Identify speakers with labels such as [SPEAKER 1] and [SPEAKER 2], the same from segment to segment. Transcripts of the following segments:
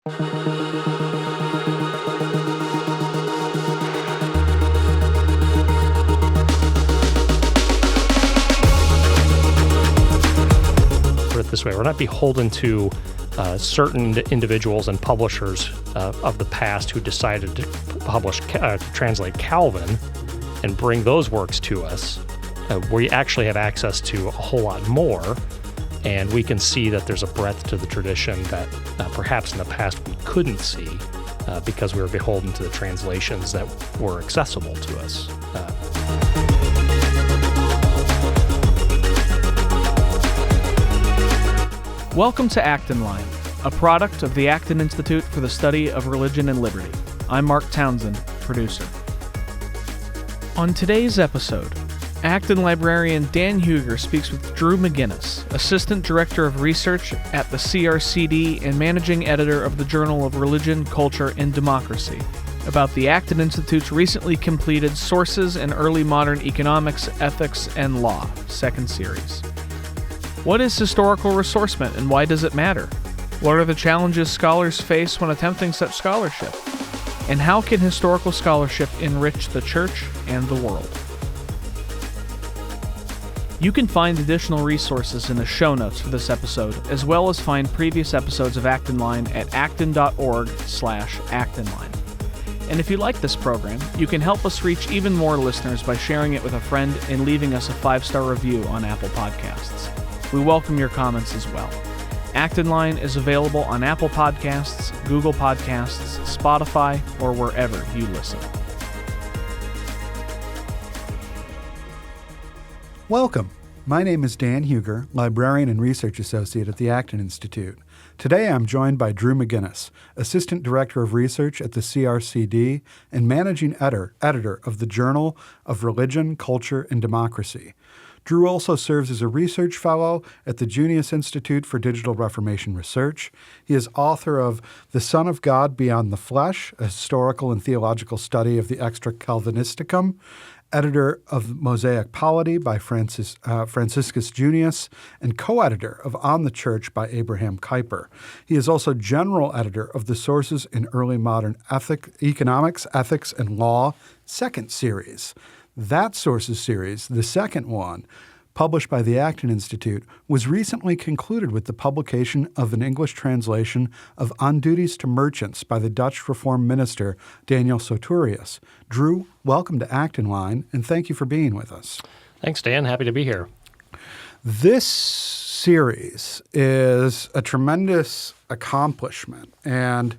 [SPEAKER 1] Put it this way, we're not beholden to certain individuals and publishers of the past who decided to translate Calvin and bring those works to us. We actually have access to a whole lot more, and we can see that there's a breadth to the tradition that perhaps in the past we couldn't see because we were beholden to the translations that were accessible to us.
[SPEAKER 2] Welcome to Acton Line, a product of the Acton Institute for the Study of Religion and Liberty. I'm Mark Townsend, producer. On today's episode, Acton librarian Dan Huger speaks with Drew McGinnis, Assistant Director of Research at the CRCD and Managing Editor of the Journal of Religion, Culture, and Democracy, about the Acton Institute's recently completed Sources in Early Modern Economics, Ethics, and Law, second series. What is historical ressourcement and why does it matter? What are the challenges scholars face when attempting such scholarship? And how can historical scholarship enrich the church and the world? You can find additional resources in the show notes for this episode, as well as find previous episodes of Acton Line at acton.org/actonline. And if you like this program, you can help us reach even more listeners by sharing it with a friend and leaving us a 5-star review on Apple Podcasts. We welcome your comments as well. Acton Line is available on Apple Podcasts, Google Podcasts, Spotify, or wherever you listen.
[SPEAKER 3] Welcome. My name is Dan Huger, Librarian and Research Associate at the Acton Institute. Today I'm joined by Drew McGinnis, Assistant Director of Research at the CRCD and Managing Editor of the Journal of Religion, Culture, and Democracy. Drew also serves as a research fellow at the McGinnis Institute for Digital Reformation Research. He is author of The Son of God Beyond the Flesh, a historical and theological study of the Extra Calvinisticum, editor of Mosaic Polity by Franciscus Junius, and co-editor of On the Church by Abraham Kuyper. He is also general editor of the Sources in Early Modern Economics, Ethics, and Law, second series. That Sources series, the second one, published by the Acton Institute, was recently concluded with the publication of an English translation of On Duties to Merchants by the Dutch Reformed minister Daniel Soturius. Drew, welcome to Acton Line, and thank you for being with us.
[SPEAKER 1] Thanks, Dan. Happy to be here.
[SPEAKER 3] This series is a tremendous accomplishment, and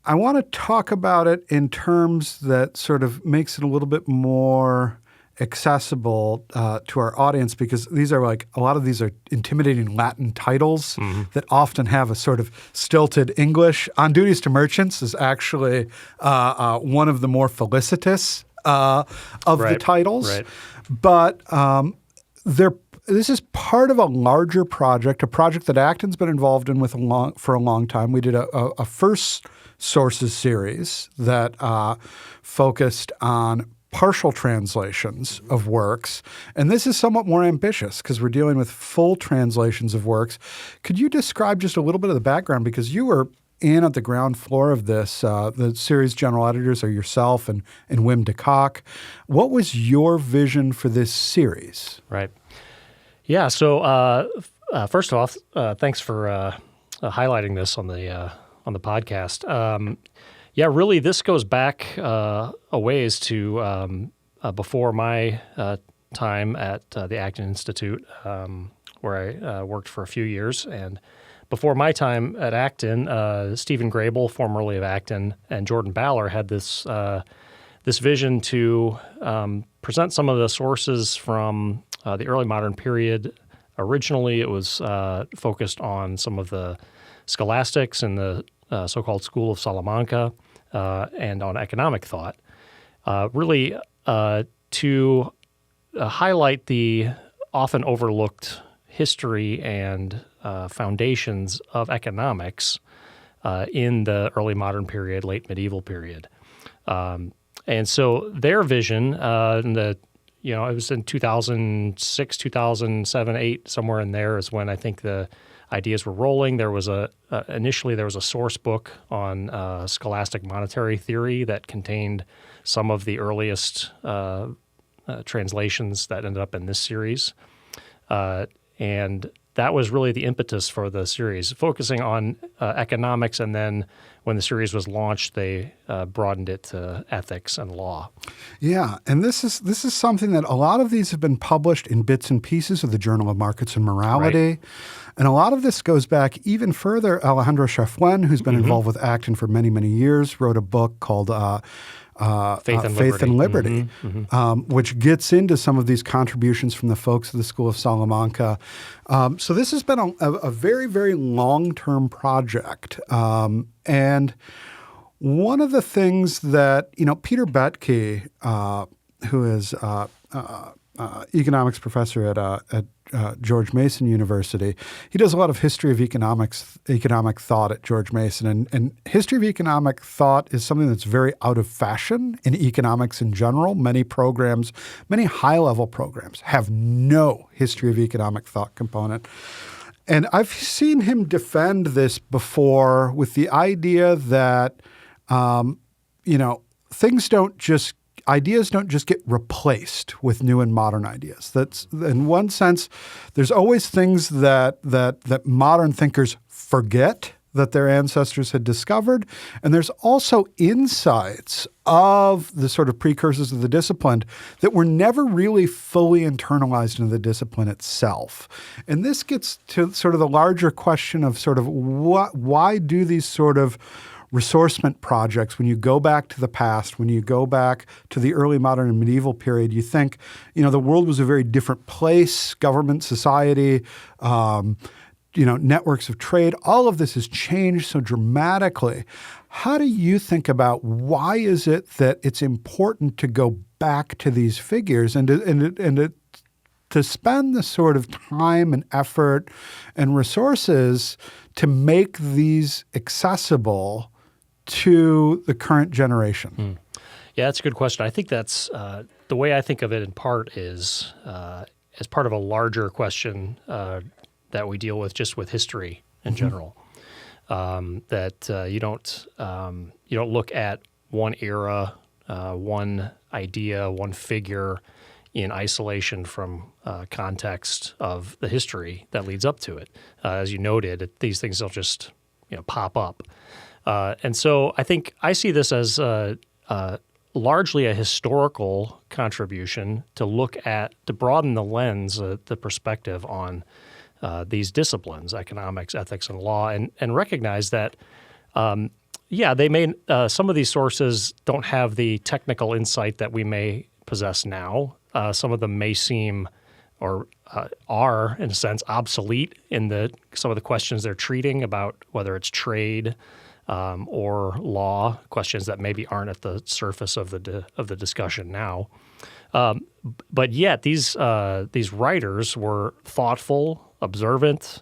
[SPEAKER 3] I want to talk about it in terms that sort of makes it a little bit more accessible to our audience, because these are a lot of these are intimidating Latin titles that often have a sort of stilted English. On Duties to Merchants is actually one of the more felicitous of the titles. Right. But this is part of a larger project, a project that Acton's been involved in for a long time. We did a first Sources series that focused on partial translations of works, and this is somewhat more ambitious because we're dealing with full translations of works. Could you describe just a little bit of the background, because you were in at the ground floor of this, the series general editors are yourself and Wim de Kock. What was your vision for this series?
[SPEAKER 1] Right. Yeah, so first off, thanks for highlighting this on the podcast. Really, this goes back a ways to before my time at the Acton Institute, where I worked for a few years. And before my time at Acton, Stephen Grable, formerly of Acton, and Jordan Baller had this vision to present some of the sources from the early modern period. Originally, it was focused on some of the scholastics and the so-called School of Salamanca, and on economic thought, really to highlight the often overlooked history and foundations of economics in the early modern period, late medieval period. And so their vision, it was in 2006, 2007, 2008, somewhere in there is when I think ideas were rolling. There was initially there was a source book on scholastic monetary theory that contained some of the earliest translations that ended up in this series. And that was really the impetus for the series, focusing on economics. And then when the series was launched, they broadened it to ethics and law.
[SPEAKER 3] Yeah, and this is something that a lot of these have been published in bits and pieces of the Journal of Markets and Morality.
[SPEAKER 1] Right.
[SPEAKER 3] And a lot of this goes back even further. Alejandro Chafuen, who's been involved with Acton for many, many years, wrote a book called Faith and Liberty, which gets into some of these contributions from the folks of the School of Salamanca. So this has been a very, very long-term project. And one of the things that, Peter Boettke, who is economics professor at George Mason University, he does a lot of history of economic thought at George Mason. And history of economic thought is something that's very out of fashion in economics in general. Many programs, many high-level programs have no history of economic thought component. And I've seen him defend this before with the idea that, ideas don't just get replaced with new and modern ideas. That's, in one sense, there's always things that modern thinkers forget that their ancestors had discovered. And there's also insights of the sort of precursors of the discipline that were never really fully internalized into the discipline itself. And this gets to sort of the larger question of sort of why do these sort of ressourcement projects, when you go back to the past, when you go back to the early modern and medieval period, you think, the world was a very different place, government, society, networks of trade, all of this has changed so dramatically. How do you think about why is it that it's important to go back to these figures and to spend the sort of time and effort and resources to make these accessible to the current generation?
[SPEAKER 1] Yeah, that's a good question. I think that's the way I think of it in part is as part of a larger question that we deal with just with history in general. That you don't look at one era, one idea, one figure in isolation from context of the history that leads up to it. As you noted, these things don't just pop up. And so I think I see this as largely a historical contribution to broaden the lens, the perspective on these disciplines, economics, ethics, and law, and recognize that, they may some of these sources don't have the technical insight that we may possess now. Some of them may seem or are, in a sense, obsolete in some of the questions they're treating about whether it's trade or law, questions that maybe aren't at the surface of the discussion now. But yet these writers were thoughtful, observant.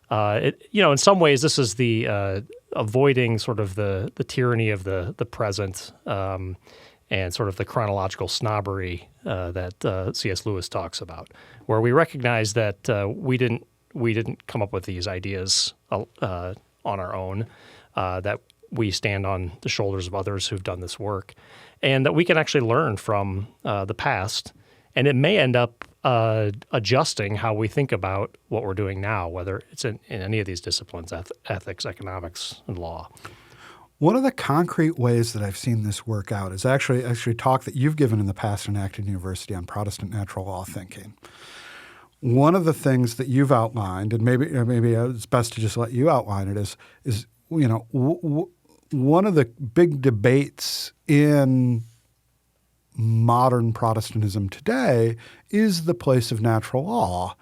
[SPEAKER 1] In some ways, this is the avoiding sort of the tyranny of the present and sort of the chronological snobbery that C.S. Lewis talks about, where we recognize that we didn't come up with these ideas on our own, that we stand on the shoulders of others who've done this work, and that we can actually learn from the past, and it may end up adjusting how we think about what we're doing now, whether it's in any of these disciplines, ethics, economics, and law.
[SPEAKER 3] One of the concrete ways that I've seen this work out is actually a talk that you've given in the past in Acton University on Protestant natural law thinking. One of the things that you've outlined, and maybe it's best to just let you outline it, is one of the big debates in modern Protestantism today is the place of natural law.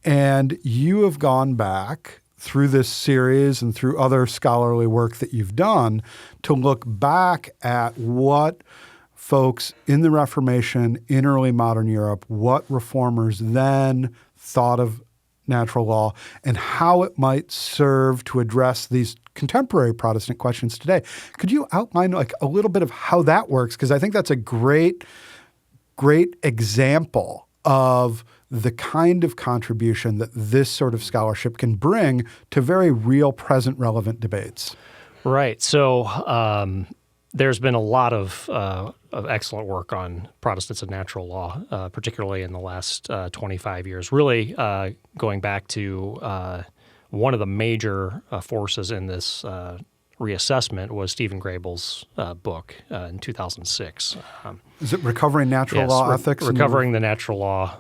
[SPEAKER 3] And you have gone back through this series and through other scholarly work that you've done to look back at what folks in the Reformation, in early modern Europe, what reformers then thought of natural law and how it might serve to address these contemporary Protestant questions today. Could you outline a little bit of how that works? Because I think that's a great example of the kind of contribution that this sort of scholarship can bring to very real, present, relevant debates?
[SPEAKER 1] Right. So there's been a lot of excellent work on Protestants and natural law, particularly in the last 25 years, really going back to one of the major forces in this reassessment was Stephen Grable's book in 2006.
[SPEAKER 3] Is it Recovering Natural Law Ethics?
[SPEAKER 1] Recovering the Natural Law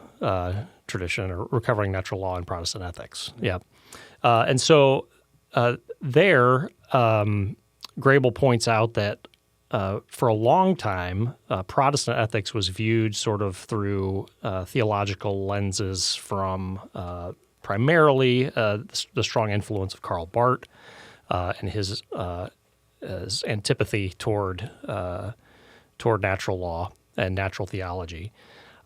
[SPEAKER 1] tradition, or Recovering Natural Law in Protestant Ethics. Yeah. And so there, Grable points out that for a long time, Protestant ethics was viewed sort of through theological lenses from primarily the strong influence of Karl Barth and his antipathy toward natural law and natural theology.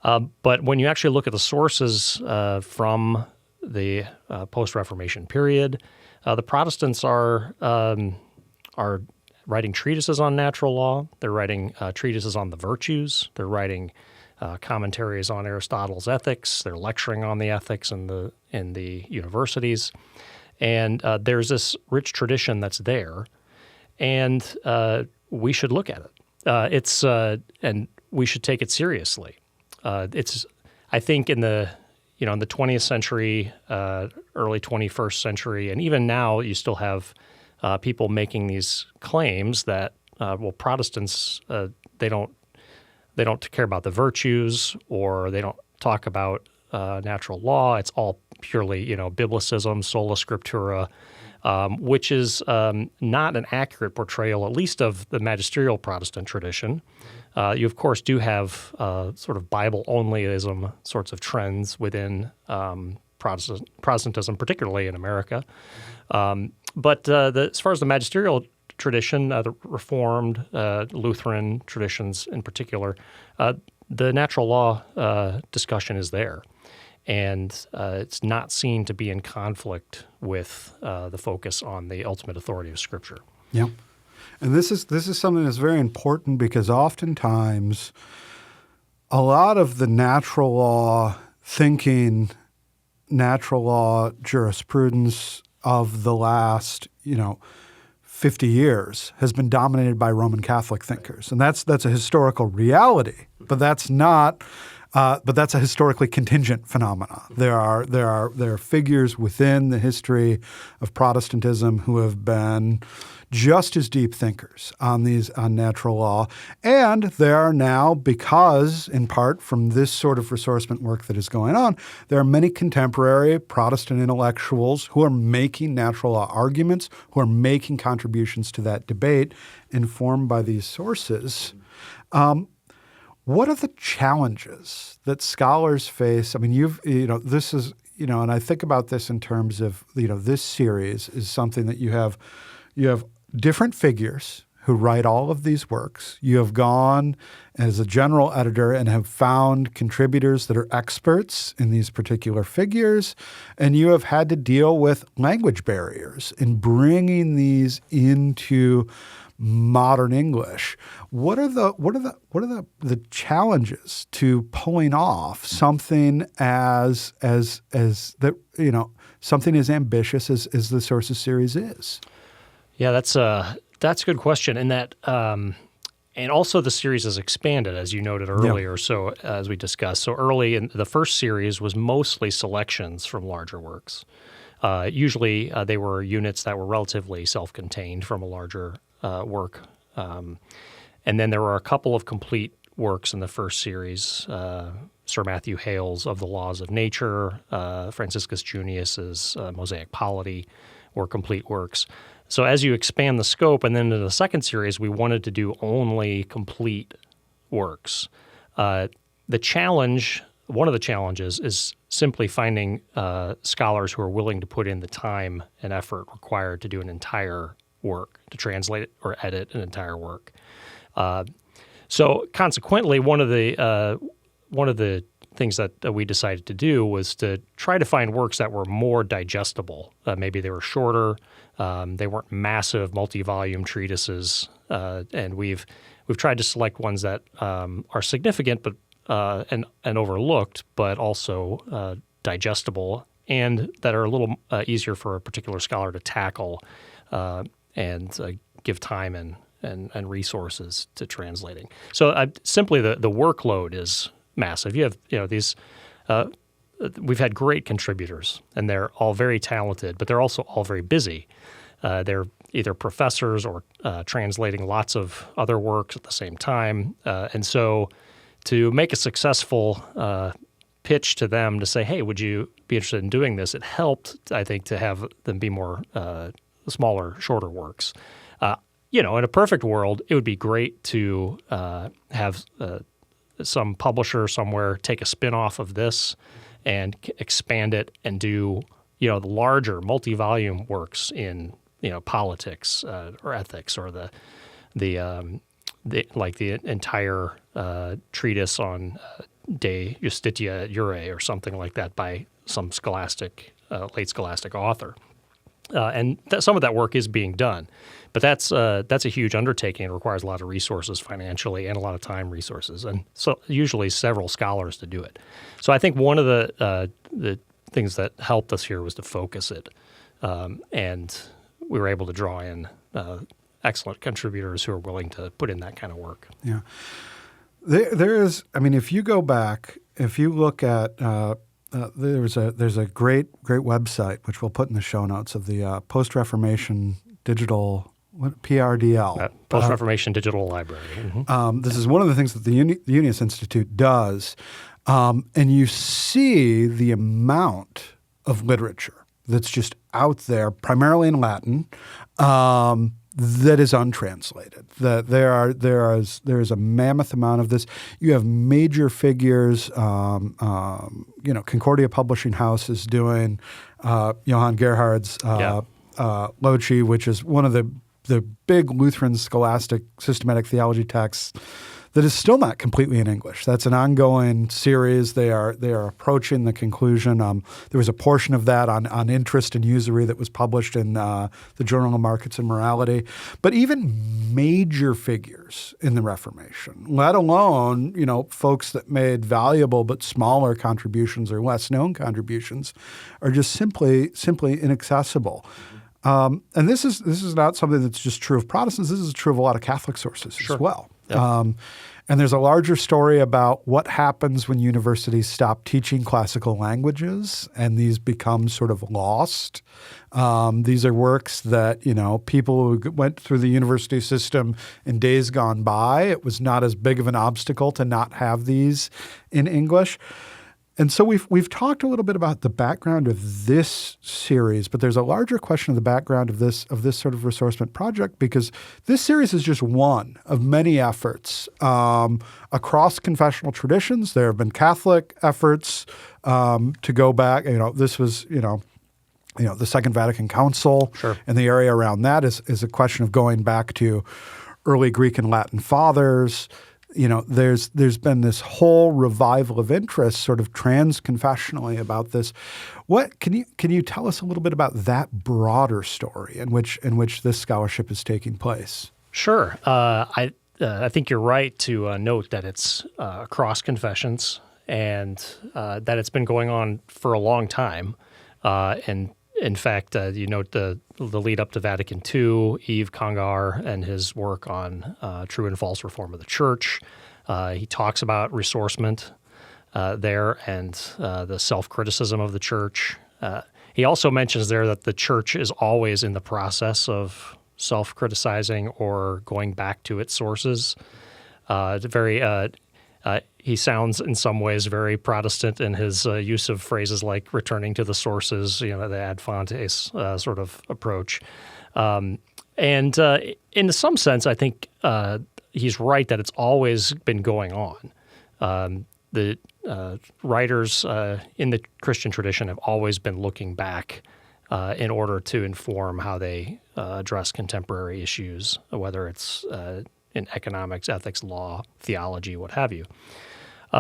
[SPEAKER 1] But when you actually look at the sources from the post-Reformation period, the Protestants are writing treatises on natural law. They're writing treatises on the virtues. They're writing commentaries on Aristotle's ethics. They're lecturing on the ethics in the universities. And there's this rich tradition that's there, and we should look at it. And we should take it seriously. I think in the 20th century, early 21st century, and even now, you still have people making these claims that Protestants they don't care about the virtues, or they don't talk about natural law. It's all purely biblicism, sola scriptura, which is not an accurate portrayal, at least of the magisterial Protestant tradition. You, of course, do have sort of Bible-onlyism sorts of trends within Protestantism, particularly in America. But as far as the magisterial tradition, the Reformed, Lutheran traditions in particular, the natural law discussion is there. And it's not seen to be in conflict with the focus on the ultimate authority of Scripture.
[SPEAKER 3] Yeah. And this is something that's very important, because oftentimes a lot of the natural law thinking, natural law jurisprudence of the last, 50 years has been dominated by Roman Catholic thinkers. And that's a historical reality, but that's not but that's a historically contingent phenomenon. There are figures within the history of Protestantism who have been just as deep thinkers on natural law. And there are now, because in part from this sort of ressourcement work that is going on, there are many contemporary Protestant intellectuals who are making natural law arguments, who are making contributions to that debate informed by these sources. What are the challenges that scholars face? I mean, this is, and I think about this in terms of, this series is something that you have different figures who write all of these works. You have gone as a general editor and have found contributors that are experts in these particular figures, and you have had to deal with language barriers in bringing these into modern English. What are the challenges to pulling off something as that, something as ambitious as the Sources series is?
[SPEAKER 1] Yeah, that's a good question. And that, and also the series has expanded, as you noted earlier. Yeah. So as we discussed, so early in the first series was mostly selections from larger works. Usually they were units that were relatively self-contained from a larger work. And then there were a couple of complete works in the first series. Sir Matthew Hale's Of the Laws of Nature, Franciscus Junius's Mosaic Polity were complete works. So as you expand the scope, and then in the second series, we wanted to do only complete works. One of the challenges is simply finding scholars who are willing to put in the time and effort required to do an entire work, to translate or edit an entire work. So consequently, one of the things that we decided to do was to try to find works that were more digestible. Maybe they were shorter. They weren't massive multi-volume treatises, and we've tried to select ones that are significant, but and overlooked, but also digestible, and that are a little easier for a particular scholar to tackle and give time and resources to translating. So simply the workload is massive. You have these. We've had great contributors, and they're all very talented, but they're also all very busy. They're either professors or translating lots of other works at the same time. And so to make a successful pitch to them to say, hey, would you be interested in doing this? It helped, I think, to have them be more smaller, shorter works. In a perfect world, it would be great to have some publisher somewhere take a spin-off of this and expand it and do, the larger multi-volume works in, politics or ethics, or the entire treatise on De Justitia Jure or something like that by some late scholastic author. And some of that work is being done, but that's a huge undertaking. It requires a lot of resources financially and a lot of time resources, and so usually several scholars to do it. So I think one of the things that helped us here was to focus it, and we were able to draw in excellent contributors who are willing to put in that kind of work.
[SPEAKER 3] Yeah, there is. I mean, if you go back, if you look at. There's a great website which we'll put in the show notes of the Post-Reformation Digital PRDL
[SPEAKER 1] Post-Reformation Digital Library. Mm-hmm.
[SPEAKER 3] This is one of the things that the McGinnis Institute does, and you see the amount of literature that's just out there, primarily in Latin, that is untranslated. That there is a mammoth amount of this. You have major figures. Concordia Publishing House is doing Johann Gerhard's Loci, which is one of the big Lutheran scholastic systematic theology texts that is still not completely in English. That's an ongoing series. They are approaching the conclusion. There was a portion of that on interest and usury that was published in the Journal of Markets and Morality. But even major figures in the Reformation, let alone folks that made valuable but smaller contributions or less known contributions, are just simply inaccessible. And this is not something that's just true of Protestants. This is true of a lot of Catholic sources as well. Yep. And there's a larger story about what happens when universities stop teaching classical languages and these become sort of lost. These are works that, people who went through the university system in days gone by, it was not as big of an obstacle to not have these in English. And so we've talked a little bit about the background of this series, but there's a larger question of the background of this sort of ressourcement project, because this series is just one of many efforts across confessional traditions. There have been Catholic efforts to go back. This was the Second Vatican Council,
[SPEAKER 1] sure.
[SPEAKER 3] And the area around that is a question of going back to early Greek and Latin fathers. There's been this whole revival of interest sort of trans-confessionally about this. What can you tell us a little bit about that broader story in which this scholarship is taking place?
[SPEAKER 1] Sure. I think you're right to note that it's across confessions and that it's been going on for a long time. And in fact, you note the lead up to Vatican II, Yves Congar and his work on true and false reform of the church. He talks about ressourcement there and the self-criticism of the church. He also mentions there that the church is always in the process of self-criticizing or going back to its sources. He sounds in some ways very Protestant in his use of phrases like returning to the sources, the ad fontes sort of approach. And in some sense, I think he's right that it's always been going on. The writers in the Christian tradition have always been looking back in order to inform how they address contemporary issues, whether it's in economics, ethics, law, theology, what have you.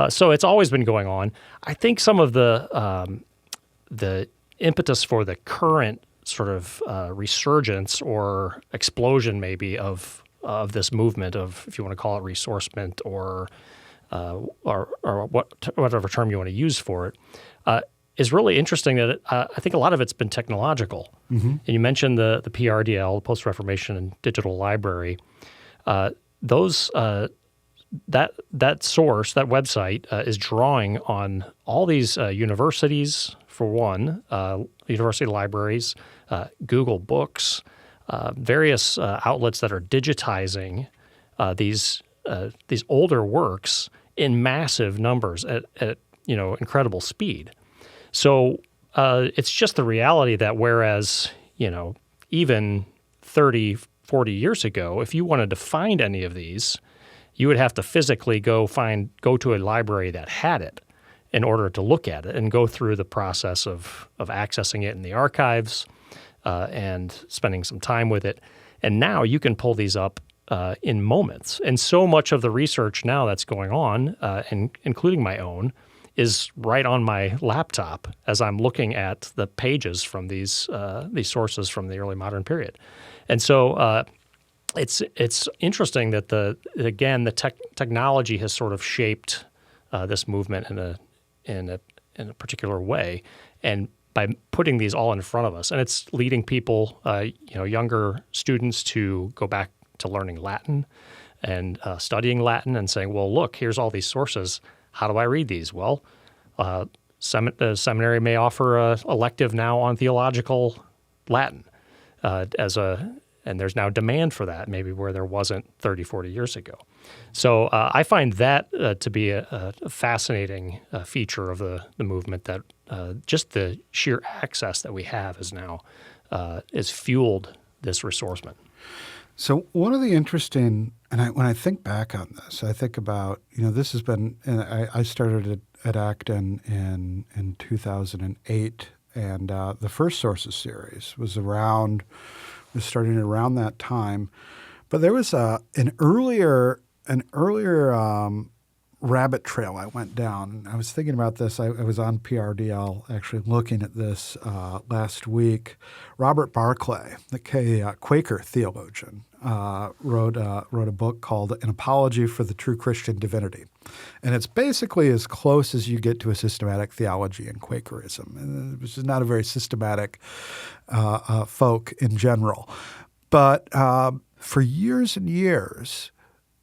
[SPEAKER 1] So it's always been going on. I think some of the impetus for the current sort of resurgence or explosion maybe of this movement of, if you want to call it ressourcement or or whatever term you want to use for it, is really interesting that I think a lot of it's been technological. And you mentioned the PRDL, the Post-Reformation and Digital Library. Those that source, that website, is drawing on all these universities, for one, university libraries, Google Books, various outlets that are digitizing these older works in massive numbers at incredible speed. So it's just the reality that whereas, even 30, 40 years ago, if you wanted to find any of these, you would have to physically go to a library that had it in order to look at it and go through the process of accessing it in the archives and spending some time with it. And now you can pull these up in moments. And so much of the research now that's going on, and including my own, is right on my laptop as I'm looking at the pages from these sources from the early modern period. And so it's interesting that the technology has sort of shaped this movement in a particular way, and by putting these all in front of us, and it's leading people, younger students, to go back to learning Latin and studying Latin and saying, well, look, here's all these sources. How do I read these? Well, the seminary may offer an elective now on theological Latin and there's now demand for that, maybe where there wasn't 30, 40 years ago. So I find that to be a fascinating feature of the movement, that just the sheer access that we have is now has fueled this ressourcement.
[SPEAKER 3] So one of the interesting, and when I think back on this, I think about, this has been, and I started at Acton in 2008, and the First Sources series was starting around that time. But there was an earlier rabbit trail I went down. I was thinking about this. I was on PRDL actually looking at this last week. Robert Barclay, the Quaker theologian, wrote a book called An Apology for the True Christian Divinity. And it's basically as close as you get to a systematic theology in Quakerism, which is not a very systematic folk in general. But for years and years,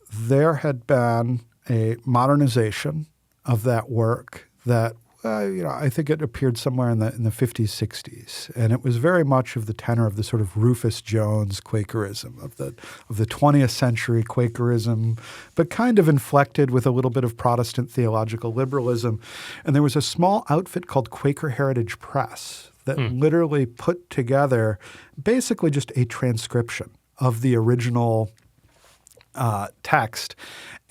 [SPEAKER 3] there had been a modernization of that work that, I think it appeared somewhere in the 50s, 60s. And it was very much of the tenor of the sort of Rufus Jones Quakerism, of the 20th century Quakerism, but kind of inflected with a little bit of Protestant theological liberalism. And there was a small outfit called Quaker Heritage Press that literally put together basically just a transcription of the original text.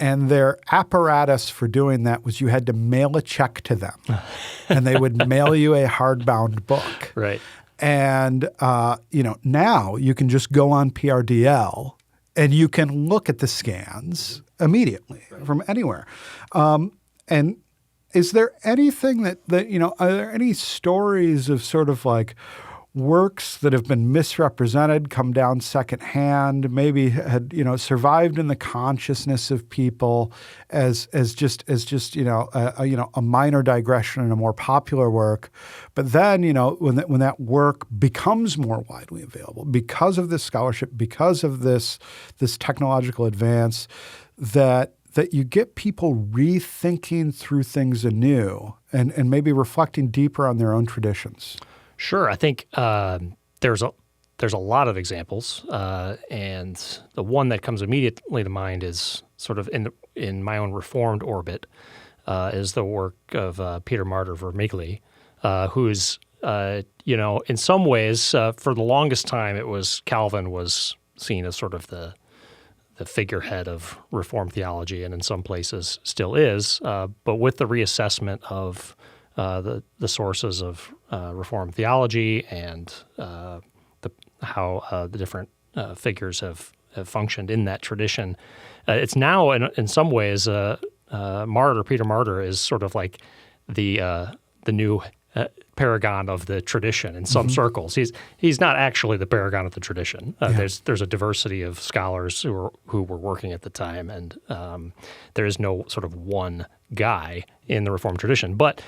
[SPEAKER 3] And their apparatus for doing that was you had to mail a check to them, and they would mail you a hardbound book.
[SPEAKER 1] Right.
[SPEAKER 3] And, now you can just go on PRDL and you can look at the scans immediately from anywhere. And is there anything that are there any stories of sort of like works that have been misrepresented, come down secondhand, maybe had survived in the consciousness of people as just a minor digression in a more popular work, but then when that work becomes more widely available because of this scholarship, because of this technological advance, that you get people rethinking through things anew and maybe reflecting deeper on their own traditions.
[SPEAKER 1] Sure. I think there's a lot of examples, and the one that comes immediately to mind is sort of in my own Reformed orbit is the work of Peter Martyr Vermigli, who's in some ways for the longest time it was Calvin was seen as sort of the figurehead of Reformed theology, and in some places still is, but with the reassessment of the sources of Reformed theology and how the different figures have functioned in that tradition. It's now, in some ways, Peter Martyr is sort of like the new paragon of the tradition in some circles. He's not actually the paragon of the tradition. There's a diversity of scholars who were working at the time, and there is no sort of one guy in the Reformed tradition. But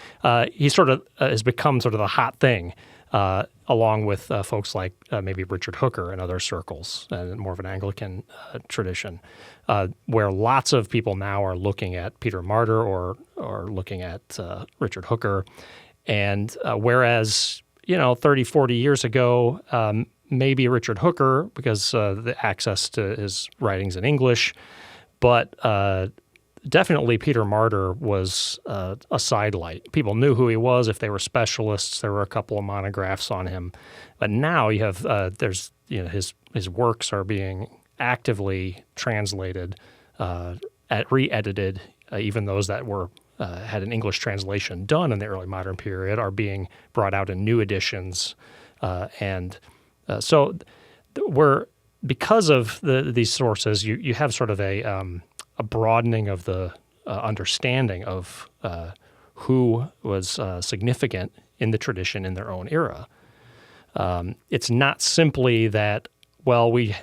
[SPEAKER 1] he sort of has become sort of the hot thing, along with folks like maybe Richard Hooker and other circles, and more of an Anglican tradition, where lots of people now are looking at Peter Martyr or looking at Richard Hooker. And whereas, 30, 40 years ago, maybe Richard Hooker, because the access to his writings in English, but definitely Peter Martyr was a sidelight. People knew who he was if they were specialists. There were a couple of monographs on him. But now you have, his works are being actively translated, re-edited, even those that were had an English translation done in the early modern period are being brought out in new editions. So because of these sources, you have sort of a broadening of the understanding of who was significant in the tradition in their own era. It's not simply that, we're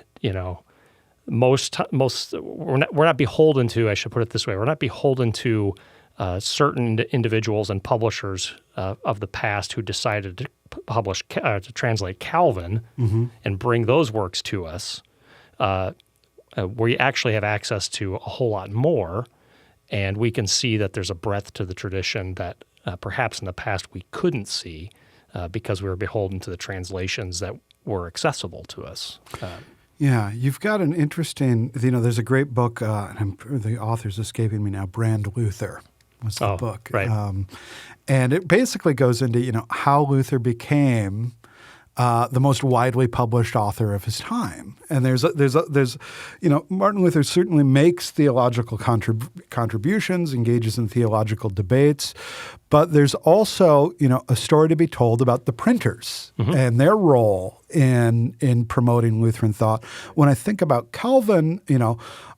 [SPEAKER 1] not beholden to, I should put it this way, we're not beholden to certain individuals and publishers of the past who decided to to translate Calvin and bring those works to us. We actually have access to a whole lot more, and we can see that there's a breadth to the tradition that perhaps in the past we couldn't see because we were beholden to the translations that were accessible to us.
[SPEAKER 3] Yeah, you've got an interesting, there's a great book, the author's escaping me now, Brand Luther was the book.
[SPEAKER 1] Right.
[SPEAKER 3] And it basically goes into, how Luther became the most widely published author of his time. And there's Martin Luther certainly makes theological contributions, engages in theological debates, but there's also, a story to be told about the printers and their role in promoting Lutheran thought. When I think about Calvin,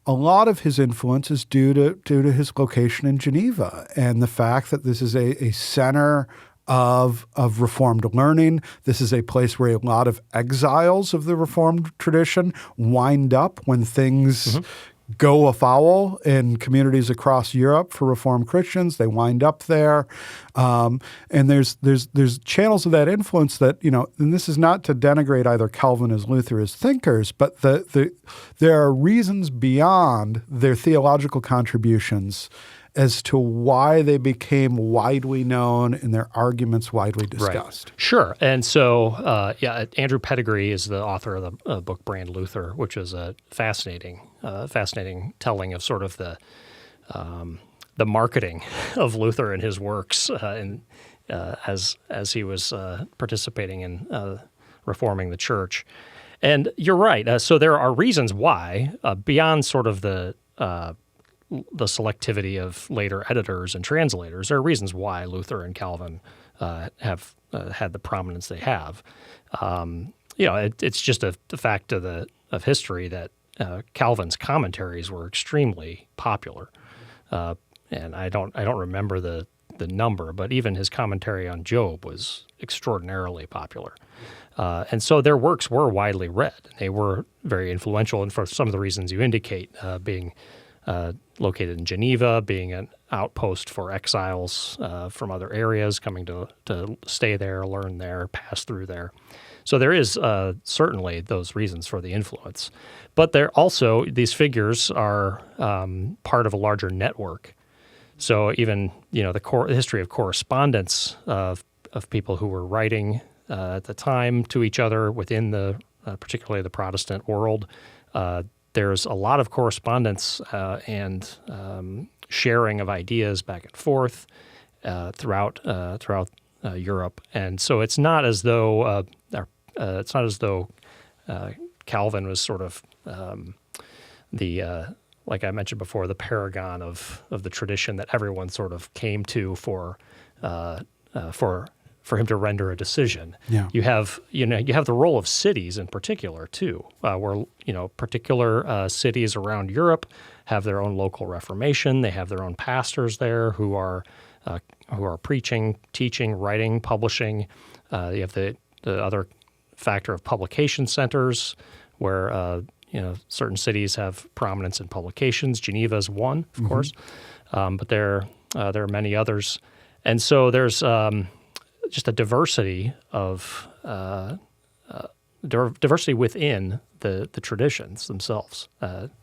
[SPEAKER 3] a lot of his influence is due to his location in Geneva and the fact that this is a center of Reformed learning. This is a place where a lot of exiles of the Reformed tradition wind up when things go afoul in communities across Europe for Reformed Christians. They wind up there. And there's channels of that influence that, and this is not to denigrate either Calvin as Luther as thinkers, but there are reasons beyond their theological contributions as to why they became widely known and their arguments widely discussed.
[SPEAKER 1] Right. Sure. And so, Andrew Pettigrew is the author of the book Brand Luther, which is a fascinating telling of sort of the marketing of Luther and his works as he was participating in reforming the church. And you're right. So there are reasons why, beyond sort of the selectivity of later editors and translators, there are reasons why Luther and Calvin have had the prominence they have. It's just a fact of history that Calvin's commentaries were extremely popular, and I don't remember the number, but even his commentary on Job was extraordinarily popular. And so their works were widely read. They were very influential, and for some of the reasons you indicate, being located in Geneva, being an outpost for exiles from other areas coming to stay there, learn there, pass through there. So there is certainly those reasons for the influence. But there also, these figures are part of a larger network. So even, the history of correspondence of people who were writing at the time to each other within particularly the Protestant world, there's a lot of correspondence and sharing of ideas back and forth throughout Europe, and so it's not as though Calvin was sort of like I mentioned before, the paragon of the tradition that everyone sort of came to for him to render a decision.
[SPEAKER 3] Yeah.
[SPEAKER 1] You have the role of cities in particular too, where particular cities around Europe have their own local Reformation. They have their own pastors there who are who are preaching, teaching, writing, publishing. You have the other factor of publication centers, where certain cities have prominence in publications. Geneva is one, of course, but there are many others, and so there's just a diversity of diversity within the traditions themselves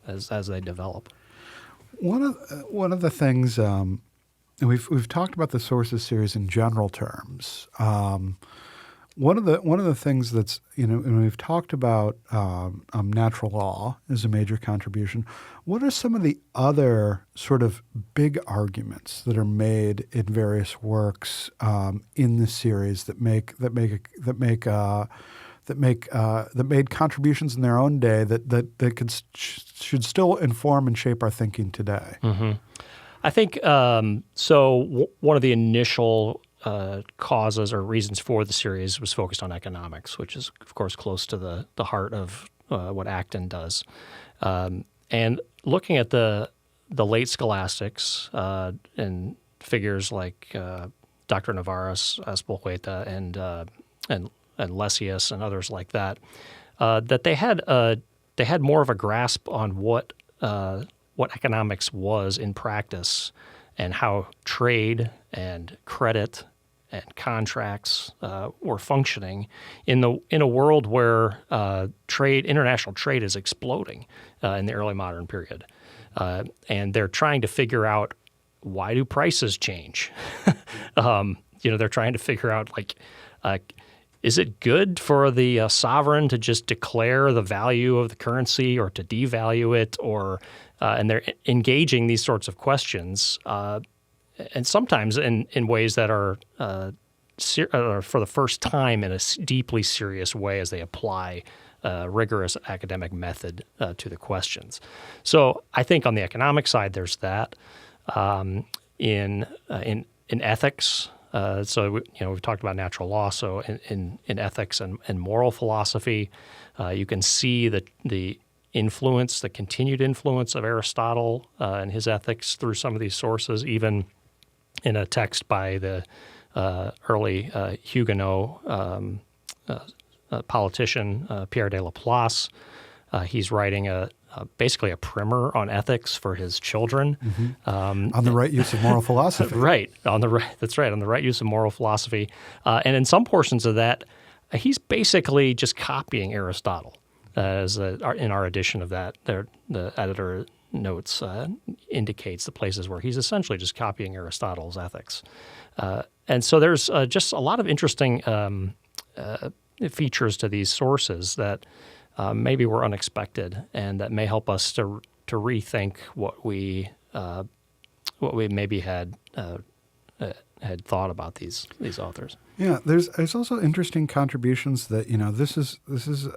[SPEAKER 1] as they develop.
[SPEAKER 3] One of the things, and we've talked about the sources series in general terms. One of the things that's, when we've talked about natural law as a major contribution, what are some of the other sort of big arguments that are made in various works in this series that made contributions in their own day that should still inform and shape our thinking today?
[SPEAKER 1] Mm-hmm. I think so. One of the initial causes or reasons for the series was focused on economics, which is, of course, close to the heart of what Acton does. And looking at the late scholastics and figures like Dr. Navarras, Espelhueta, and Lessius and others like that, that they had more of a grasp on what economics was in practice and how trade and credit and contracts were functioning in a world where international trade is exploding in the early modern period, and they're trying to figure out, why do prices change? They're trying to figure out, is it good for the sovereign to just declare the value of the currency or to devalue it, and they're engaging these sorts of questions, and sometimes in ways that are for the first time in a deeply serious way as they apply rigorous academic method to the questions. So I think on the economic side, there's that. In ethics, we've talked about natural law. So in ethics and moral philosophy, you can see the influence, the continued influence of Aristotle and his ethics through some of these sources, even in a text by the early Huguenot politician Pierre de Laplace. He's writing basically a primer on ethics for his children.
[SPEAKER 3] Mm-hmm. On the right use of moral philosophy.
[SPEAKER 1] Right. That's right. On the right use of moral philosophy. And in some portions of that, he's basically just copying Aristotle. In our edition of that, the editor notes indicates the places where he's essentially just copying Aristotle's ethics. And so there's just a lot of interesting features to these sources that maybe were unexpected, and that may help us to rethink what we maybe had thought about these authors.
[SPEAKER 3] Yeah, there's also interesting contributions that this is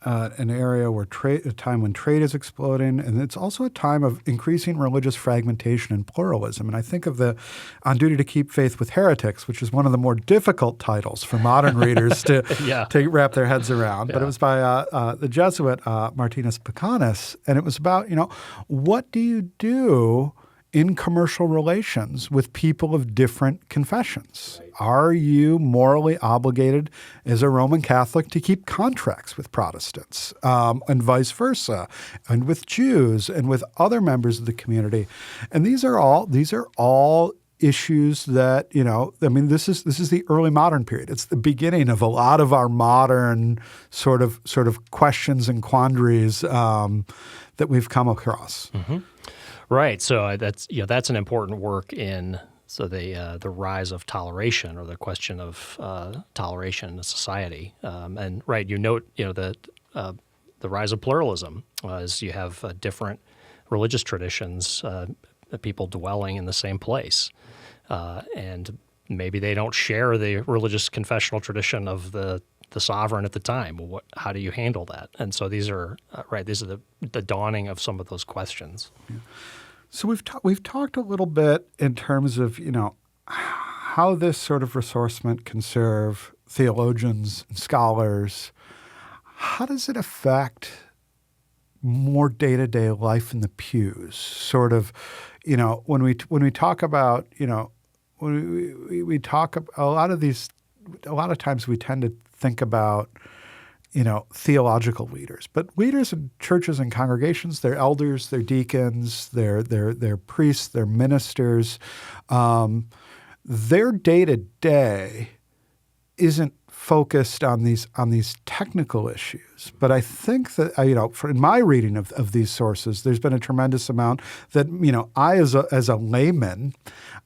[SPEAKER 3] an area where a time when trade is exploding, and it's also a time of increasing religious fragmentation and pluralism. And I think of the On Duty to Keep Faith with Heretics, which is one of the more difficult titles for modern readers to wrap their heads around. Yeah. But it was by the Jesuit Martinez Picanis, and it was about, what do you do in commercial relations with people of different confessions? Right. Are you morally obligated as a Roman Catholic to keep contracts with Protestants, and vice versa, and with Jews and with other members of the community? And these are all issues that, this is the early modern period. It's the beginning of a lot of our modern sort of questions and quandaries that we've come across. Mm-hmm.
[SPEAKER 1] Right. So that's an important work in the rise of toleration, or the question of toleration in a society. And right, you note the rise of pluralism as you have different religious traditions, people dwelling in the same place, and maybe they don't share the religious confessional tradition of the sovereign at the time. Well, how do you handle that? And so these are These are the dawning of some of those questions.
[SPEAKER 3] Yeah. So we've talked a little bit in terms of how this sort of ressourcement can serve theologians and scholars. How does it affect more day-to-day life in the pews? Sort of, when we talk about when we talk a lot of times we tend to think about, theological leaders, but leaders in churches and congregations, they're elders, they're deacons, they're priests, they're ministers. Their day-to-day isn't focused on these technical issues. But I think that, in my reading of these sources, there's been a tremendous amount that, I as a layman,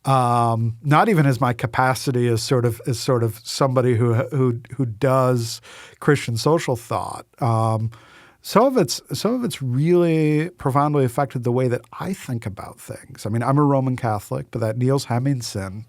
[SPEAKER 3] not even as my capacity as sort of somebody who does Christian social thought. Some of it's really profoundly affected the way that I think about things. I mean, I'm a Roman Catholic, but that Niels Hemmingsen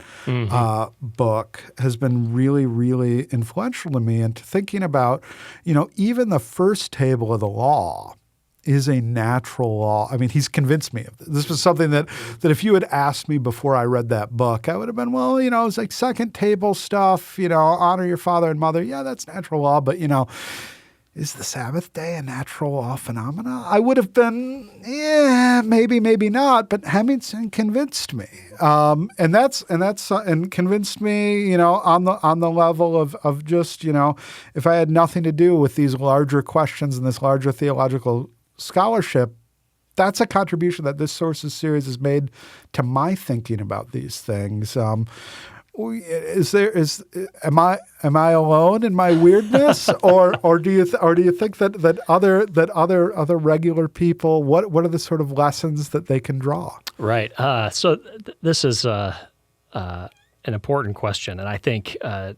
[SPEAKER 3] book has been really, really influential to me into thinking about, even the first table of the law is a natural law. I mean, he's convinced me of this. This was something that if you had asked me before I read that book, I would have been, well, it's like second table stuff, honor your father and mother. Yeah, that's natural law, but, is the Sabbath day a natural law phenomena? I would have been, maybe not. But Hemmingsen convinced me, and convinced me, on the level of just, if I had nothing to do with these larger questions and this larger theological scholarship, that's a contribution that this Sources series has made to my thinking about these things. Am I alone in my weirdness, or do you think that other regular people, what are the sort of lessons that they can draw?
[SPEAKER 1] Right. So this is an important question, and I think that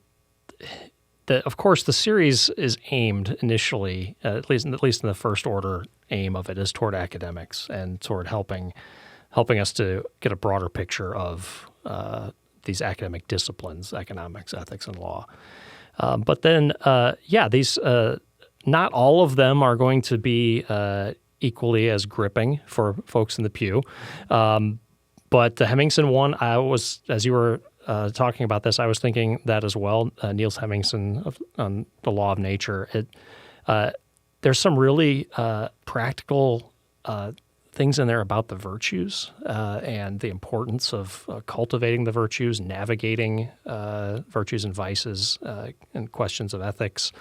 [SPEAKER 1] of course the series is aimed initially, at least in the first order aim of it, is toward academics and toward helping us to get a broader picture of these academic disciplines, economics, ethics, and law. But then, these not all of them are going to be equally as gripping for folks in the pew. But the Hemmingsen one, as you were talking about this, I was thinking that as well. Niels Hemmingsen on the law of nature. There's some really practical things in there about the virtues and the importance of cultivating the virtues, navigating virtues and vices, and questions of ethics.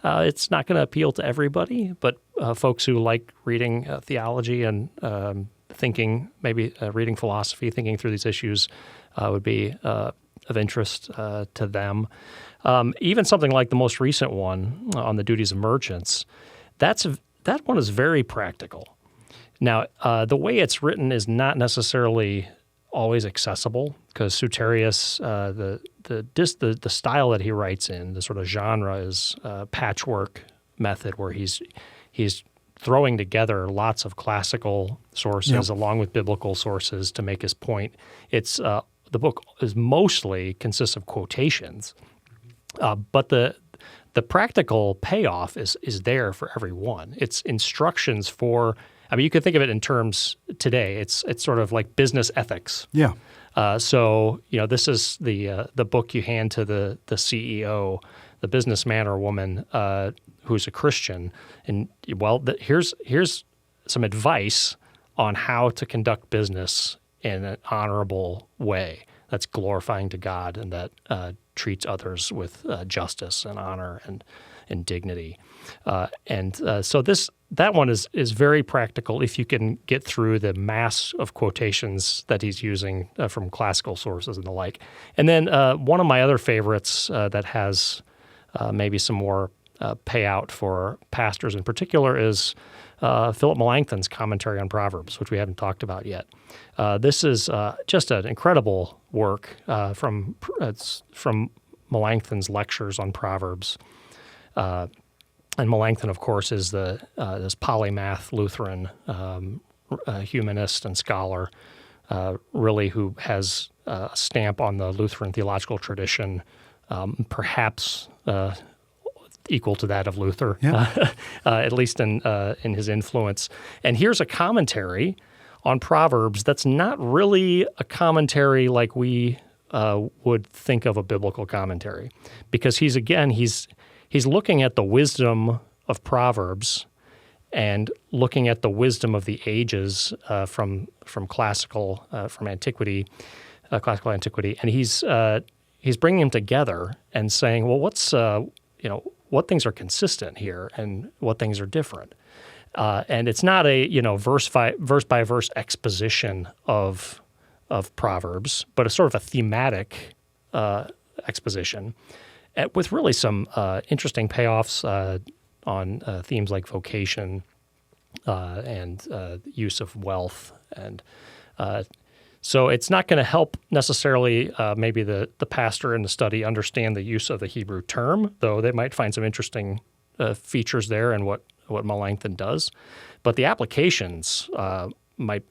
[SPEAKER 1] It's not going to appeal to everybody, but folks who like reading theology and thinking, maybe reading philosophy, thinking through these issues would be of interest to them. Even something like the most recent one on the duties of merchants, that one is very practical. Now, the way it's written is not necessarily always accessible because Suterius, the style that he writes in, the sort of genre is patchwork method, where he's throwing together lots of classical sources along with biblical sources to make his point. It's the book is mostly consists of quotations, but the practical payoff is there for everyone. It's instructions for. I mean, you could think of it in terms today. It's sort of like business ethics.
[SPEAKER 3] Yeah.
[SPEAKER 1] So this is the book you hand to the CEO, the businessman or woman who's a Christian, and here's some advice on how to conduct business in an honorable way that's glorifying to God and that treats others with justice and honor and dignity. So that one is very practical if you can get through the mass of quotations that he's using from classical sources and the like. And then one of my other favorites that has maybe some more payout for pastors in particular is Philip Melanchthon's commentary on Proverbs, which we haven't talked about yet. This is just an incredible work from Melanchthon's lectures on Proverbs. And Melanchthon, of course, is this polymath Lutheran humanist and scholar, really who has a stamp on the Lutheran theological tradition, perhaps equal to that of Luther, at least in his influence. And here's a commentary on Proverbs that's not really a commentary like we would think of a biblical commentary, because he's looking at the wisdom of Proverbs and looking at the wisdom of the ages from classical, from antiquity, classical antiquity, and he's bringing them together and saying, well, what things are consistent here and what things are different. And it's not a verse by verse exposition of Proverbs, but a sort of a thematic exposition with really some interesting payoffs on themes like vocation and use of wealth. And so it's not going to help necessarily maybe the pastor in the study understand the use of the Hebrew term, though they might find some interesting features there and what Melanchthon does. But the applications might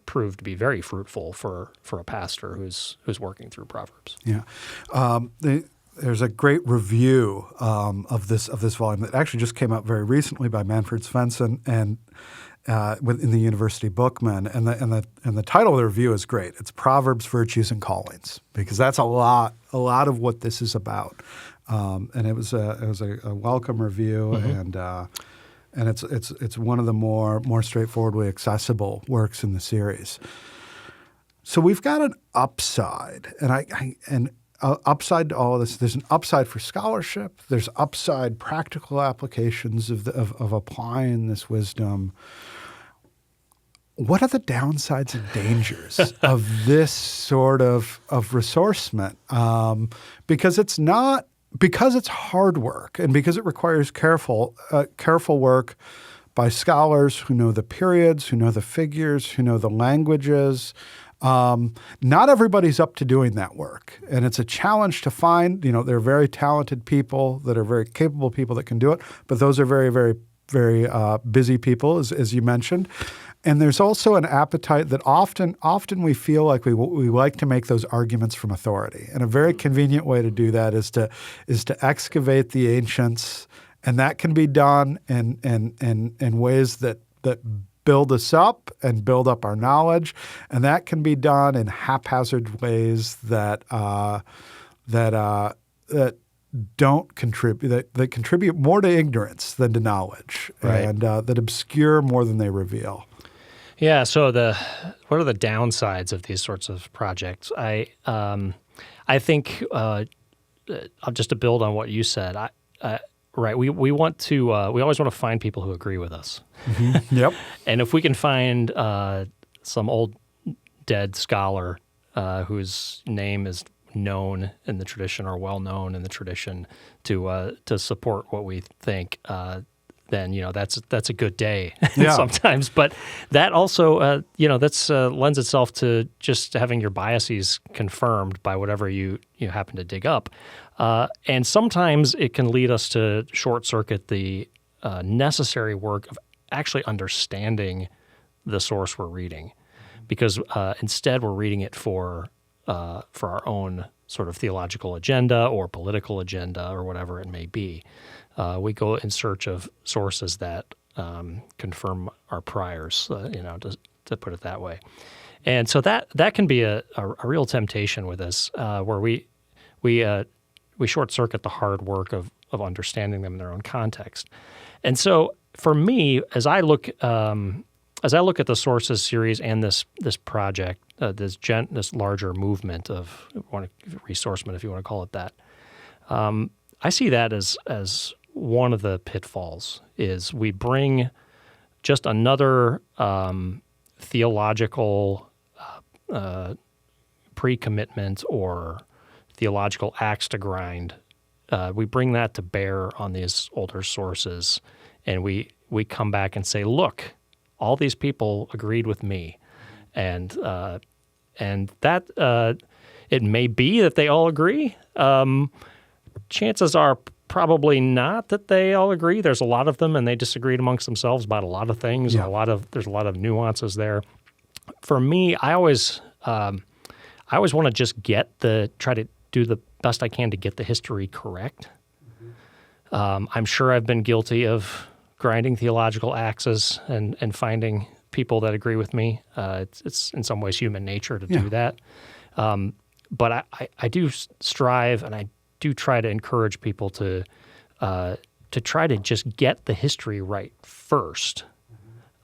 [SPEAKER 1] prove to be very fruitful for a pastor who's working through Proverbs.
[SPEAKER 3] Yeah. There's a great review of this volume that actually just came out very recently by Manfred Svensson and in the University Bookman, and the title of the review is great. It's Proverbs, Virtues, and Callings, because that's a lot of what this is about. And it was a welcome review, and it's one of the more straightforwardly accessible works in the series. So we've got an upside, and upside to all of this. There's an upside for scholarship. There's upside practical applications of applying this wisdom. What are the downsides and dangers of this sort of ressourcement? Because it's hard work, and because it requires careful work by scholars who know the periods, who know the figures, who know the languages. Not everybody's up to doing that work, and it's a challenge to find. There are very talented people that are very capable people that can do it, but those are very, very, very busy people, as you mentioned. And there's also an appetite that often we feel like we like to make those arguments from authority, and a very convenient way to do that is to excavate the ancients, and that can be done in ways that build us up and build up our knowledge, and that can be done in haphazard ways that don't contribute, that contribute more to ignorance than to knowledge,
[SPEAKER 1] right.
[SPEAKER 3] And that obscure more than they reveal.
[SPEAKER 1] Yeah. So what are the downsides of these sorts of projects? I think just to build on what you said, right. We want to. We always want to find people who agree with us.
[SPEAKER 3] Mm-hmm. Yep.
[SPEAKER 1] And if we can find some old dead scholar whose name is known in the tradition or well known in the tradition to support what we think, then that's a good day sometimes. But that also that's lends itself to just having your biases confirmed by whatever you happen to dig up, and sometimes it can lead us to short circuit the necessary work of actually understanding the source we're reading, because instead we're reading it for our own sort of theological agenda or political agenda or whatever it may be. We go in search of sources that confirm our priors, to put it that way. And so that can be a real temptation with this, where we short circuit the hard work of understanding them in their own context. And so for me, as I look at the Sources series and this project, this larger movement of ressourcement, if you want to call it that, I see that as one of the pitfalls is we bring just another theological pre-commitment or theological axe to grind. We bring that to bear on these older sources, and we come back and say, look, all these people agreed with me, and that it may be that they all agree. Chances are probably not that they all agree. There's a lot of them, and they disagreed amongst themselves about a lot of things.
[SPEAKER 3] Yeah.
[SPEAKER 1] And there's a lot of nuances there. For me, I always want to just try to do the best I can to get the history correct. I'm sure I've been guilty of grinding theological axes and finding people that agree with me. It's in some ways human nature to do that. But I do strive, and I do try to encourage people to try to just get the history right first.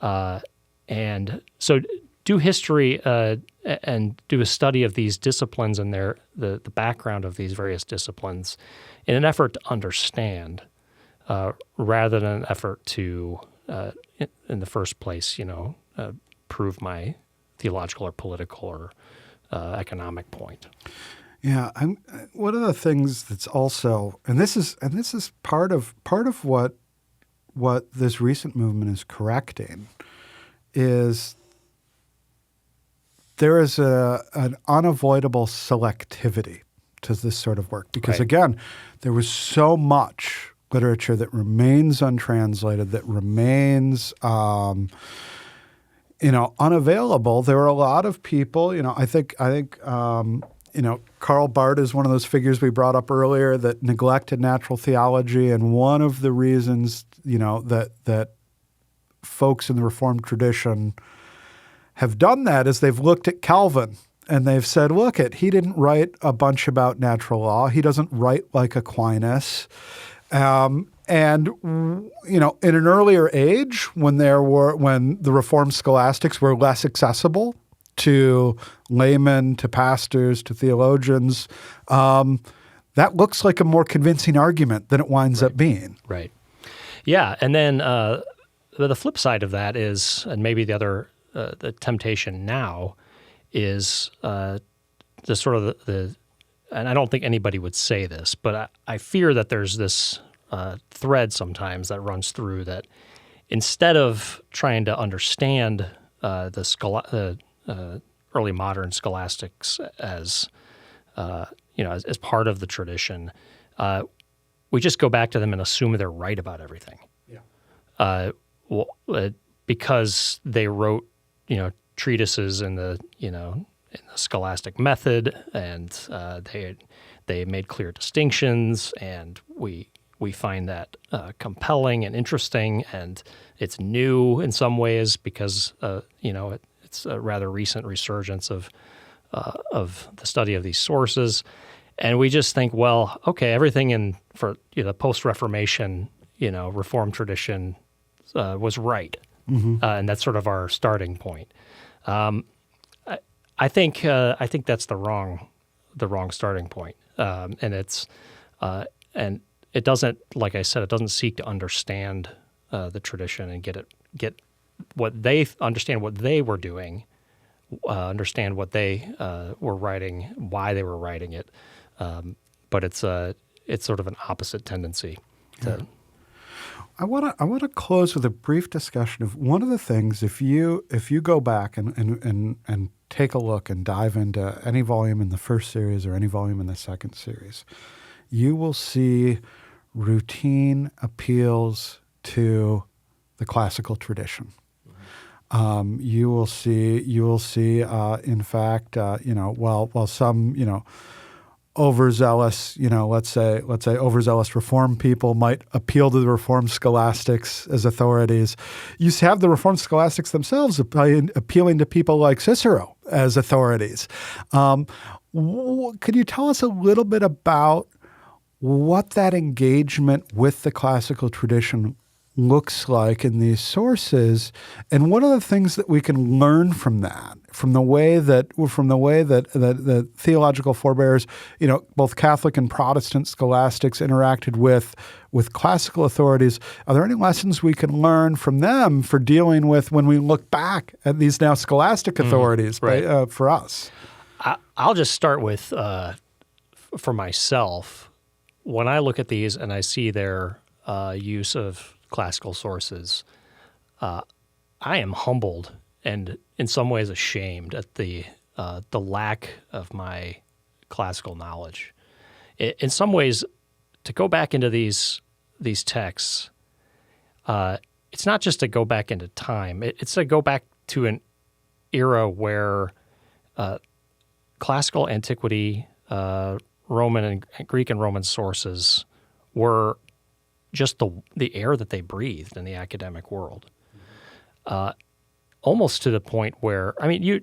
[SPEAKER 1] And so do history and do a study of these disciplines and the background of these various disciplines in an effort to understand rather than an effort to, in the first place, prove my theological or political or economic point.
[SPEAKER 3] Yeah, one of the things that's also, and this is part of what this recent movement is correcting, is there is an unavoidable selectivity to this sort of work because, again, there was so much literature that remains untranslated, that remains unavailable. There are a lot of people. I think Karl Barth is one of those figures we brought up earlier that neglected natural theology, and one of the reasons that folks in the Reformed tradition have done that is they've looked at Calvin and they've said, look, he didn't write a bunch about natural law. He doesn't write like Aquinas. And in an earlier age, when the Reformed scholastics were less accessible to laymen, to pastors, to theologians, that looks like a more convincing argument than it winds up being.
[SPEAKER 1] Right. Yeah, and then the flip side of that is, and maybe the other, the temptation now is the sort of the, and I don't think anybody would say this, but I fear that there's this thread sometimes that runs through that instead of trying to understand the early modern scholastics as as part of the tradition, we just go back to them and assume they're right about everything. Yeah. Because they wrote treatises in the in the scholastic method, and they made clear distinctions, and we find that compelling and interesting, and it's new in some ways because it's a rather recent resurgence of the study of these sources, and we just think, well, okay, everything for post-Reformation Reformed tradition was right, and that's sort of our starting point. I think that's the wrong starting point, and it's and it doesn't, like I said, it doesn't seek to understand the tradition and get what they understand what they were doing, understand what they were writing, why they were writing it, but it's sort of an opposite tendency.
[SPEAKER 3] I want to close with a brief discussion of one of the things. If you go back and take a look and dive into any volume in the first series or any volume in the second series, you will see routine appeals to the classical tradition. You will see. In fact, while some overzealous, let's say overzealous Reformed people might appeal to the Reformed scholastics as authorities, you have the Reformed scholastics themselves appealing to people like Cicero as authorities. Could you tell us a little bit about what that engagement with the classical tradition looks like in these sources, and what are the things that we can learn from that, from the way that the theological forebears, both Catholic and Protestant scholastics interacted with classical authorities? Are there any lessons we can learn from them for dealing with when we look back at these now scholastic authorities for us?
[SPEAKER 1] I'll just start with, for myself, when I look at these and I see their use of classical sources, I am humbled and in some ways ashamed at the lack of my classical knowledge. In some ways, to go back into these texts, it's not just to go back into time. It's to go back to an era where classical antiquity, Roman and Greek and Roman sources were just the air that they breathed in the academic world, almost to the point where, I mean,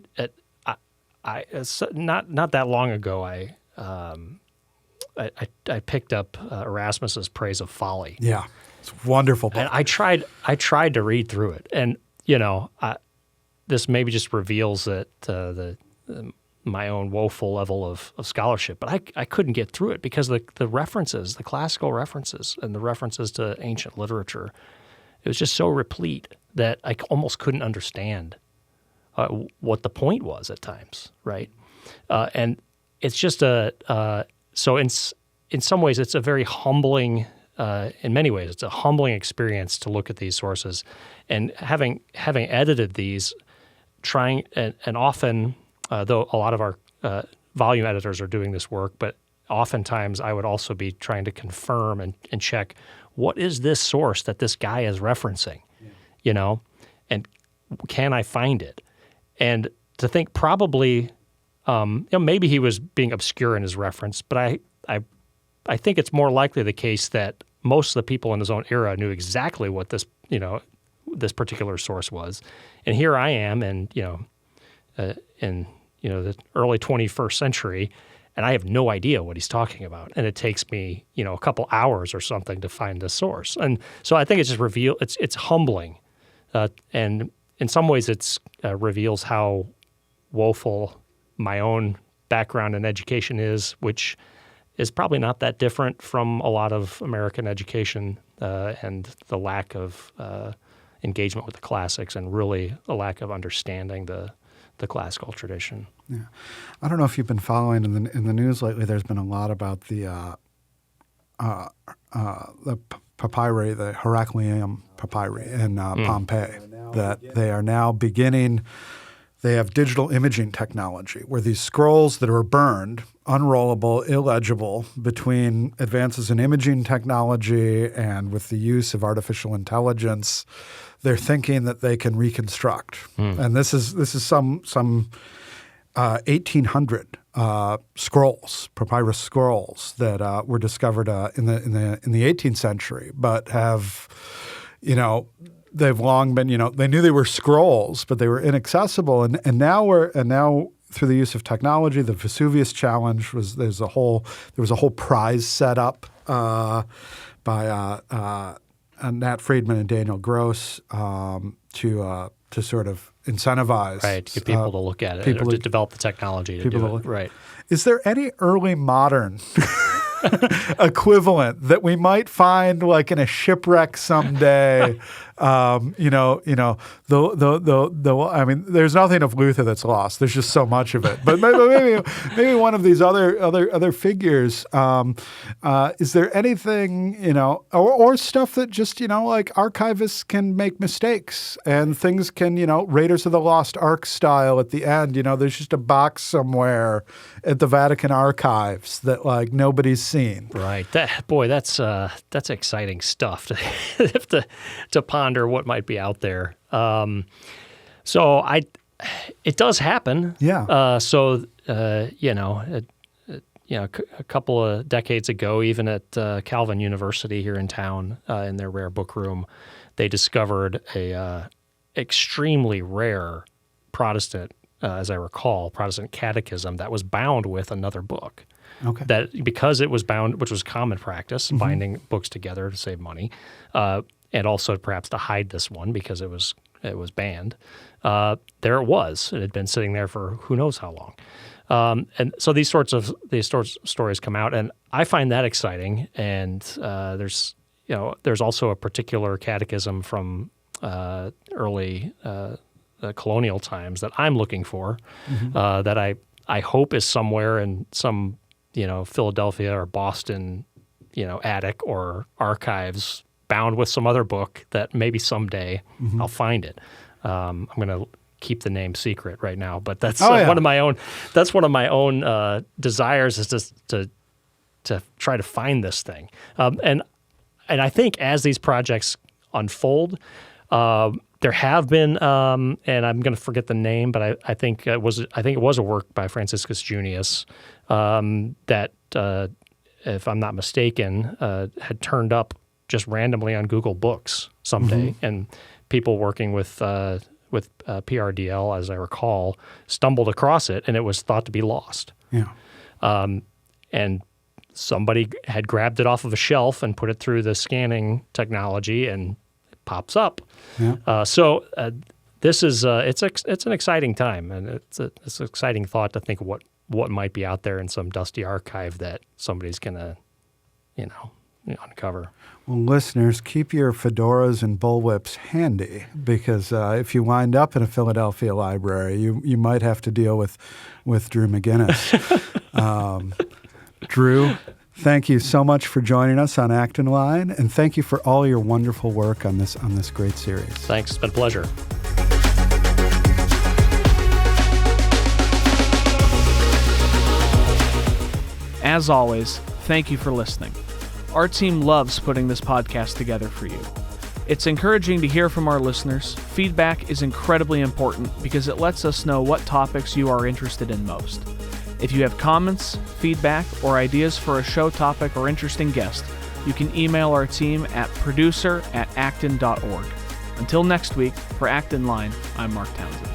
[SPEAKER 1] not that long ago, I picked up Erasmus's Praise of Folly.
[SPEAKER 3] Yeah, it's a wonderful book.
[SPEAKER 1] And I tried to read through it, and this maybe just reveals that the my own woeful level of scholarship, but I couldn't get through it because the references, the classical references and the references to ancient literature, it was just so replete that I almost couldn't understand what the point was at times, right? And it's just so in some ways it's a very humbling, in many ways it's a humbling experience to look at these sources, and having edited these, trying and often. Though a lot of our volume editors are doing this work, but oftentimes I would also be trying to confirm and check, what is this source that this guy is referencing, and can I find it? And to think probably, maybe he was being obscure in his reference, but I think it's more likely the case that most of the people in his own era knew exactly what this particular source was. And here I am, and in the early 21st century, and I have no idea what he's talking about. And it takes me, a couple hours or something to find the source. And so I think it just it's humbling. And in some ways it's reveals how woeful my own background in education is, which is probably not that different from a lot of American education and the lack of engagement with the classics and really a lack of understanding the classical tradition.
[SPEAKER 3] Yeah, I don't know if you've been following in the news lately. There's been a lot about the papyri, the Heracleum papyri in Pompeii, that they are now beginning. They have digital imaging technology where these scrolls that are burned, unrollable, illegible, between advances in imaging technology and with the use of artificial intelligence, they're thinking that they can reconstruct. And this is some 1800 scrolls, papyrus scrolls that were discovered in the 18th century, but have, they've long been, they knew they were scrolls, but they were inaccessible. And now through the use of technology, the Vesuvius Challenge there was a whole prize set up by Nat Friedman and Daniel Gross to sort of incentivize.
[SPEAKER 1] Right, to get people to look at it, or to develop the technology to do it. Right.
[SPEAKER 3] Is there any early modern equivalent that we might find like in a shipwreck someday? I mean, there's nothing of Luther that's lost. There's just so much of it. But maybe one of these other figures. Is there anything, or stuff that just, like archivists can make mistakes and things can, Raiders of the Lost Ark style at the end, there's just a box somewhere at the Vatican archives that like nobody's seen.
[SPEAKER 1] Right. That's exciting stuff to ponder what might be out there. It does happen.
[SPEAKER 3] Yeah.
[SPEAKER 1] A couple of decades ago, even at Calvin University here in town, in their rare book room, they discovered a extremely rare Protestant, as I recall, Protestant catechism that was bound with another book.
[SPEAKER 3] Okay.
[SPEAKER 1] That because it was bound, which was common practice, binding books together to save money, and also perhaps to hide this one because it was banned. There it was. It had been sitting there for who knows how long. And so these sorts of stories come out, and I find that exciting. And there's also a particular catechism from early colonial times that I'm looking for, that I hope is somewhere in some Philadelphia or Boston attic or archives, bound with some other book that maybe someday I'll find it. I'm going to keep the name secret right now, but that's one of my own. That's one of my own desires, is just to try to find this thing. And I think as these projects unfold, there have been, and I'm going to forget the name, but I think it was a work by Franciscus Junius that, if I'm not mistaken, had turned up just randomly on Google Books someday, and people working with PRDL, as I recall, stumbled across it, and it was thought to be lost.
[SPEAKER 3] Yeah.
[SPEAKER 1] And somebody had grabbed it off of a shelf and put it through the scanning technology, and it pops up.
[SPEAKER 3] Yeah.
[SPEAKER 1] this is it's an exciting time, and it's an exciting thought to think of what might be out there in some dusty archive that somebody's gonna uncover.
[SPEAKER 3] Well, listeners, keep your fedoras and bullwhips handy, because if you wind up in a Philadelphia library, you might have to deal with Drew McGinnis. Drew, thank you so much for joining us on Acton Line, and thank you for all your wonderful work on this great series.
[SPEAKER 1] Thanks. It's been a pleasure.
[SPEAKER 2] As always, thank you for listening. Our team loves putting this podcast together for you. It's encouraging to hear from our listeners. Feedback is incredibly important because it lets us know what topics you are interested in most. If you have comments, feedback, or ideas for a show topic or interesting guest, you can email our team at producer@acton.org. Until next week, for Acton Line, I'm Mark Townsend.